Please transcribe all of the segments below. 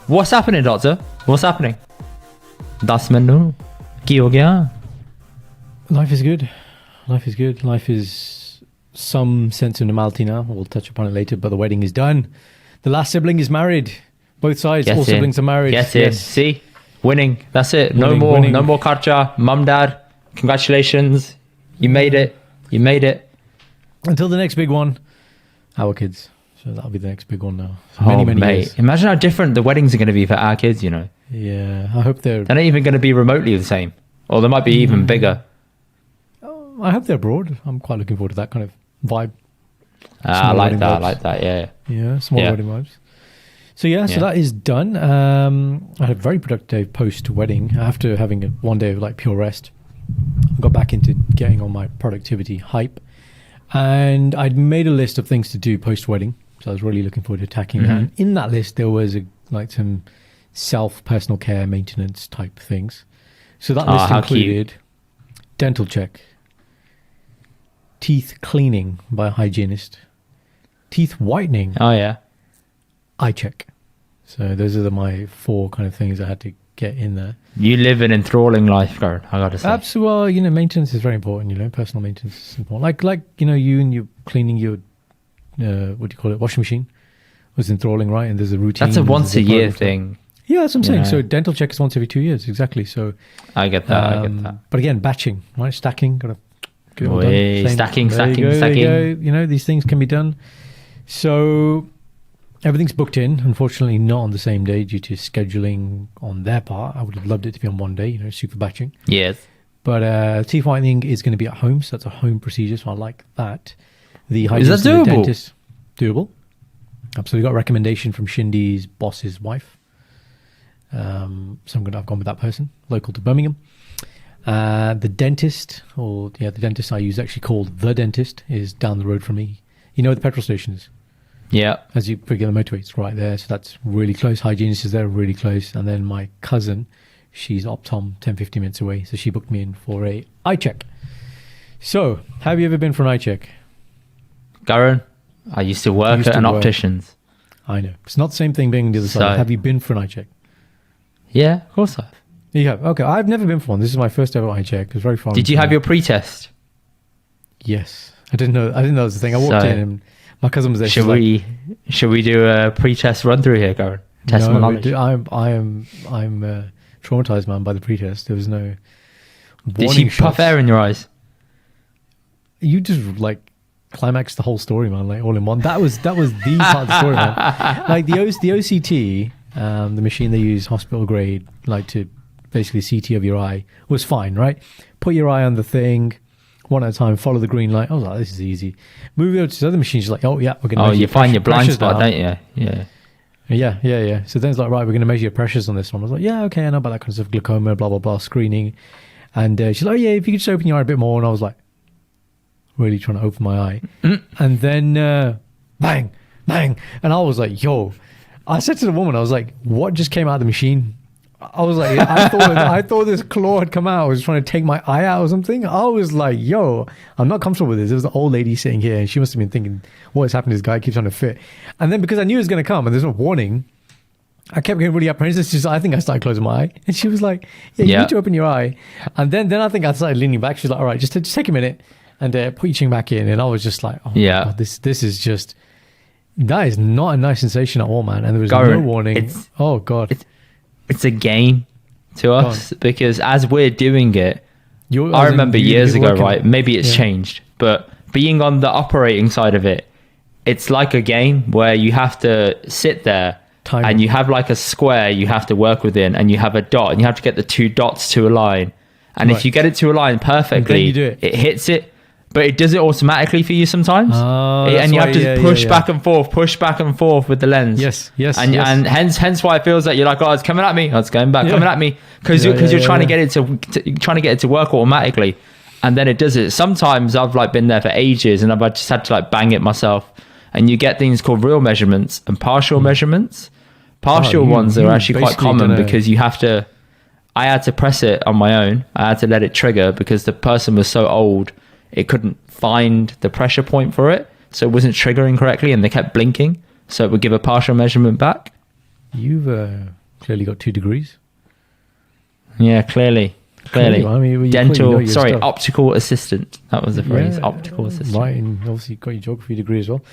What's happening, doctor? What's happening? 10 minutes. Ki ho gaya? Life is good. Life is good. Life is some sense of normality now. We'll touch upon it later, but the wedding is done. The last sibling is married. Both sides, all siblings are married. Yes. See? Winning. That's it. Winning. No more kharcha. Mum, dad, congratulations. You made it. Until the next big one, our kids. So that'll be the next big one now. So many years. Imagine how different the weddings are going to be for our kids, you know. Yeah, I hope they're not even going to be remotely the same. Or they might be even bigger. I hope they're abroad. I'm quite looking forward to that kind of vibe. I like that, yeah. Yeah, small wedding vibes. So so that is done. I had a very productive day post-wedding after having one day of like pure rest. I got back into getting on my productivity hype. And I'd made a list of things to do post-wedding. So I was really looking forward to attacking that. And in that list, there was some self-personal care maintenance type things. So that list included dental check, teeth cleaning by a hygienist, teeth whitening, eye check. So those are my 4 kind of things I had to get in there. You live an enthralling life, Karan, I gotta say. Absolutely. Well, maintenance is very important, personal maintenance is important. Like you and you cleaning your, what do you call it, washing machine was enthralling, right? And there's a routine. That's a once a year thing. Yeah, that's what I'm saying. So dental check is once every 2 years, exactly. So I get that. But again, batching, right? Stacking, gotta get it all done. Stacking. There you go. These things can be done. So everything's booked in. Unfortunately, not on the same day due to scheduling on their part. I would have loved it to be on one day, super batching. Yes. But teeth whitening is going to be at home, so that's a home procedure, so I like that. The is that doable? The dentist, doable. Absolutely. Got a recommendation from Shindy's boss's wife. So I've gone with that person, local to Birmingham. The dentist, the dentist I use, actually called The Dentist, is down the road from me. You know where the petrol station is? Yeah. As you pick up the motorway, it's right there. So that's really close. Hygienist is there, really close. And then my cousin, she's Optom, 10-15 minutes away. So she booked me in for a eye check. So, have you ever been for an eye check? Karan, I used to work at an Opticians. I know. It's not the same thing being on the other side. Have you been for an eye check? Yeah, of course I have. You have? Okay, I've never been for one. This is my first ever eye check. It was very fun. Did you have your pre-test? Yes. I didn't know that was the thing. I walked in and my cousin was there. Should we do a pre-test run through here, Karan? Test my knowledge. I'm traumatized, man, by the pre-test. There was no. Did she puff air in your eyes? You just climaxed the whole story, man. All in one. That was the part of the story, man. Like the OCT, the machine they use, hospital grade, to basically CT of your eye, was fine, right? Put your eye on the thing. One at a time, follow the green light. I was like, this is easy. Move over to the other machines, we're going to measure you find your blind spot, don't you? Yeah. So then it's right, we're going to measure your pressures on this one. I was like, yeah, okay, I know about that kind of stuff, glaucoma, blah, blah, blah, screening. And she's like, yeah, if you could just open your eye a bit more. And I was like, really trying to open my eye. And then bang. And I was like, yo. I said to the woman, I was like, what just came out of the machine? I was like, I thought this claw had come out. I was trying to take my eye out or something. I was like, yo, I'm not comfortable with this. There was an old lady sitting here and she must have been thinking, what has happened to this guy? Keeps trying to fit. And then because I knew it was going to come and there's no warning, I kept getting really apprehensive. I think I started closing my eye. And she was like, yeah, you need to open your eye. And then I think I started leaning back. She's like, all right, just take a minute and put your chin back in. And I was just like, oh, my God, this is just, that is not a nice sensation at all, man. And there was no warning. Oh, God. It's a game to us because as we're doing it, I remember years ago, right? Maybe it's changed, but being on the operating side of it, it's like a game where you have to sit there and you have a square you have to work within and you have a dot and you have to get the 2 dots to align. And if you get it to align perfectly, it hits it. But it does it automatically for you sometimes. And you have to push back and forth with the lens. Yes. And hence why it feels like you're like, oh, it's coming at me. Oh, it's going back, coming at me. Because you're trying to get it to work automatically. And then it does it. Sometimes I've been there for ages and I've just had to bang it myself. And you get things called real measurements and partial measurements. Partial ones are actually quite common because you have to, I had to press it on my own. I had to let it trigger because the person was so old. It couldn't find the pressure point for it. So it wasn't triggering correctly and they kept blinking. So it would give a partial measurement back. You've clearly got 2 degrees. Yeah, clearly. I mean, dental, optical assistant. That was the phrase, optical assistant. Right, and obviously you got your geography degree as well.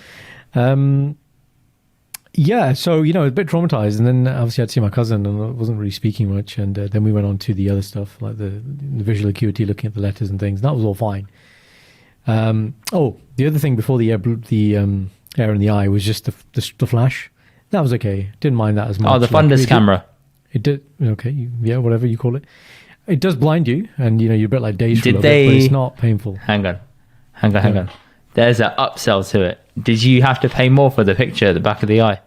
Yeah, so, a bit traumatized. And then obviously I'd see my cousin and I wasn't really speaking much. And then we went on to the other stuff, like the visual acuity, looking at the letters and things. That was all fine. The other thing before the air in the eye was just the flash. That was okay. Didn't mind that as much. Oh, the fundus camera. It did. Okay. Yeah, whatever you call it. It does blind you, and you're a bit like dazed for a little bit, but it's not painful. Hang on. There's an upsell to it. Did you have to pay more for the picture at the back of the eye?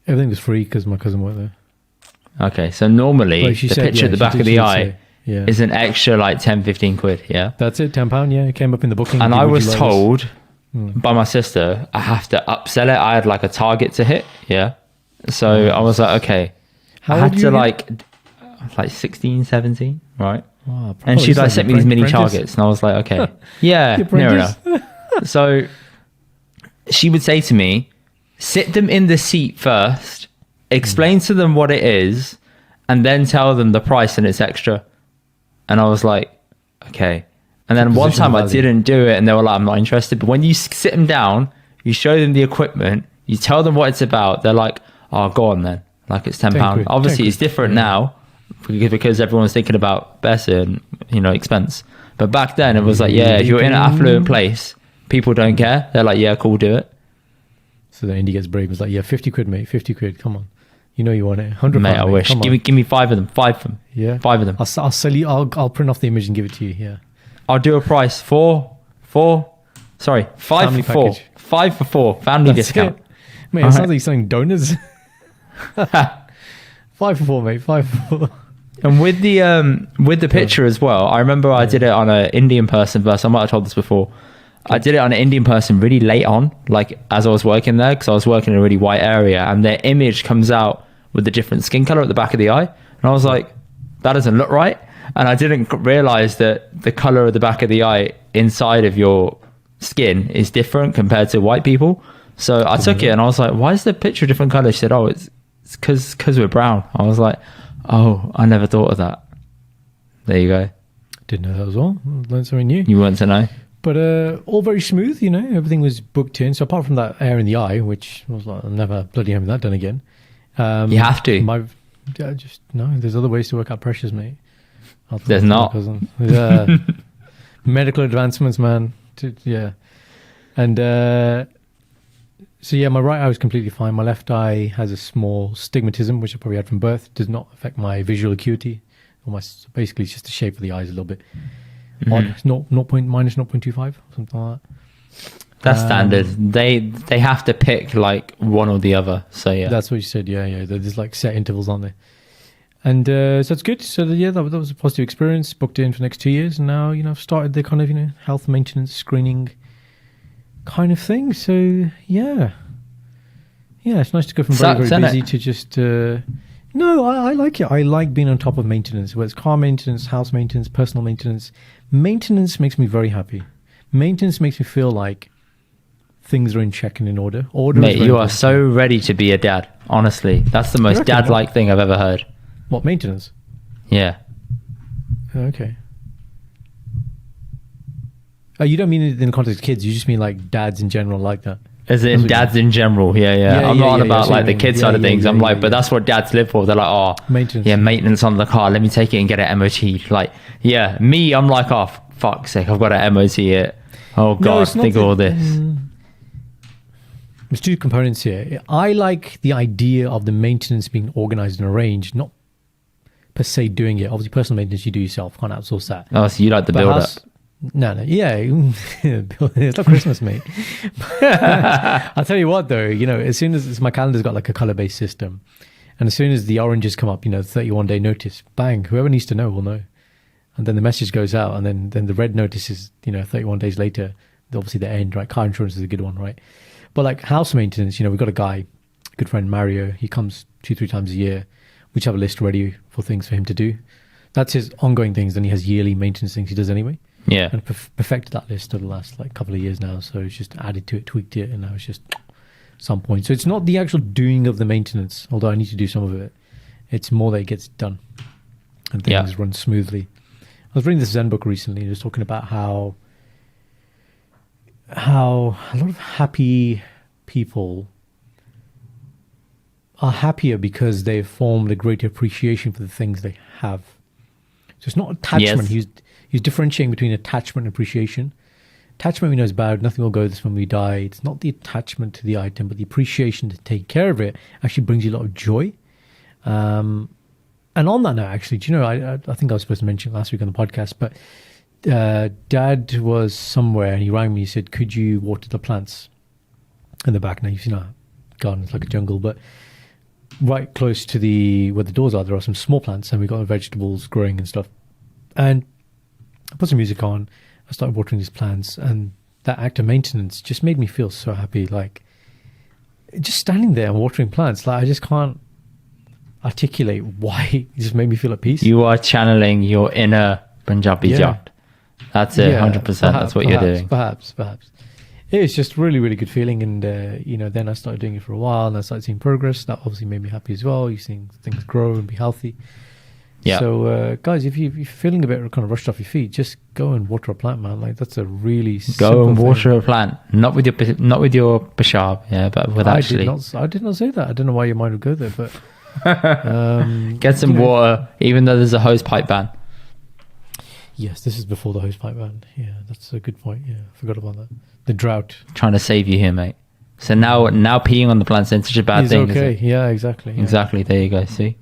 Everything was free because my cousin worked there. Okay, so normally the picture at the back of the eye is an extra like 10-15 quid, yeah? That's it, £10, yeah. It came up in the booking. And I was told by my sister I have to upsell it. I had like a target to hit, yeah? So I was like, okay. I had to like 16, 17, right? Wow, and she like sent me these mini targets and I was like, okay. Yeah, near enough. So she would say to me, sit them in the seat first, explain to them what it is, and then tell them the price and it's extra. And I was like, okay. And then one time I didn't do it and they were like, I'm not interested. But when you sit them down, you show them the equipment, you tell them what it's about, they're like, oh, go on then. Like it's £10. Obviously it's different now because everyone's thinking about better and, expense. But back then it was like, yeah, if you're in an affluent place, people don't care. They're like, yeah, cool, do it. So then Indy gets brave. It's like, yeah, 50 quid, mate. 50 quid. Come on. You know you want it. 100 mate, I wish. Give me 5 of them. 5 of them. Yeah. 5 of them. I'll sell you. I'll print off the image and give it to you. Yeah. I'll do a price 5 for 4. 5 for 4. Family discount. It. Mate, it sounds like you're selling donuts. 5 for 4, mate. 5 for 4. And with the picture as well, I remember I did it on an Indian person verse. I might have told this before. I did it on an Indian person really late on, like as I was working there, because I was working in a really white area, and their image comes out with a different skin color at the back of the eye. And I was like, that doesn't look right. And I didn't realize that the color of the back of the eye inside of your skin is different compared to white people. So I took it and I was like, why is the picture a different color? She said, oh, it's because we're brown. I was like, oh, I never thought of that. There you go. Didn't know that as well. Learned something new. You weren't to know. But all very smooth, everything was booked in. So apart from that air in the eye, which I was like, I'm never bloody having that done again. You have to. There's other ways to work out pressures, mate. There's not. Yeah. Medical advancements, man. Yeah. And so yeah, my right eye was completely fine. My left eye has a small stigmatism, which I probably had from birth. Does not affect my visual acuity. Basically, it's just the shape of the eyes a little bit. Odd. It's minus 0.25, something like that. That's standard. They have to pick like one or the other. So yeah, that's what you said. Yeah. There's like set intervals, aren't there? And so it's good. So yeah, that was a positive experience. Booked in for the next 2 years, and now I've started the kind of health maintenance screening kind of thing. So yeah, it's nice to go from very busy to just. No, I like it. I like being on top of maintenance, whether it's car maintenance, house maintenance, personal maintenance. Maintenance makes me very happy. Maintenance makes me feel like things are in check and in order. Mate, you are so ready to be a dad. Honestly, that's the most dad-like thing I've ever heard. What, maintenance? Yeah. Okay. Oh, you don't mean it in the context of kids. You just mean like dads in general like that. As in dads in general, yeah. I'm not on about like the kid side of things. I'm like, but that's what dads live for. They're like, oh, maintenance. Yeah, maintenance on the car. Let me take it and get it MOT. Like, yeah, me, I'm like, oh, fuck's sake, I've got to MOT it. Oh God, think of all this. There's 2 components here. I like the idea of the maintenance being organized and arranged, not per se doing it. Obviously, personal maintenance you do yourself, can't outsource that. Oh, so you like the build up? No, yeah, it's not Christmas, mate. I'll tell you what, though, as soon as my calendar's got like a color-based system, and as soon as the oranges come up, 31-day notice, bang, whoever needs to know will know, and then the message goes out, and then the red notice is 31 days later. Obviously, the end, right? Car insurance is a good one, right? But like house maintenance, we've got a guy, good friend Mario. He comes 2-3 times a year. We just have a list ready for things for him to do. That's his ongoing things. Then he has yearly maintenance things he does anyway. Yeah. And perfected that list over the last couple of years now. So it's just added to it, tweaked it, and now it's just some point. So it's not the actual doing of the maintenance, although I need to do some of it. It's more that it gets done and things run smoothly. I was reading this Zen book recently, and it was talking about how a lot of happy people are happier because they've formed a greater appreciation for the things they have. So it's not attachment. Yes. He's differentiating between attachment and appreciation. Attachment we know is bad. Nothing will go with us when we die. It's not the attachment to the item, but the appreciation to take care of it actually brings you a lot of joy. And on that note, actually, do you know, I think I was supposed to mention last week on the podcast, but Dad was somewhere and he rang me. He said, could you water the plants in the back? Now, you've seen our garden, it's like a jungle, but right close to where the doors are, there are some small plants, and we've got vegetables growing and stuff. And I put some music on. I started watering these plants, and that act of maintenance just made me feel so happy. Like, just standing there and watering plants, like, I just can't articulate why. It just made me feel at peace. You are channeling your inner Punjabi Jat. That's it, 100%. That's what you're doing. Perhaps. It's just really, really good feeling. And, then I started doing it for a while, and I started seeing progress. That obviously made me happy as well. You're seeing things grow and be healthy. Yeah. So, guys, if you're feeling a bit kind of rushed off your feet, just go and water a plant, man. Like, that's a really go and water a plant, not with your peshab, but actually. I did not say that. I don't know why your mind would go there, but get some water, even though there's a hose pipe ban. Yes, this is before the hose pipe ban. Yeah, that's a good point. Yeah, I forgot about that. The drought. Trying to save you here, mate. So now peeing on the plants isn't such a bad thing. Okay. Is it? Yeah, exactly. Exactly. There you go. See.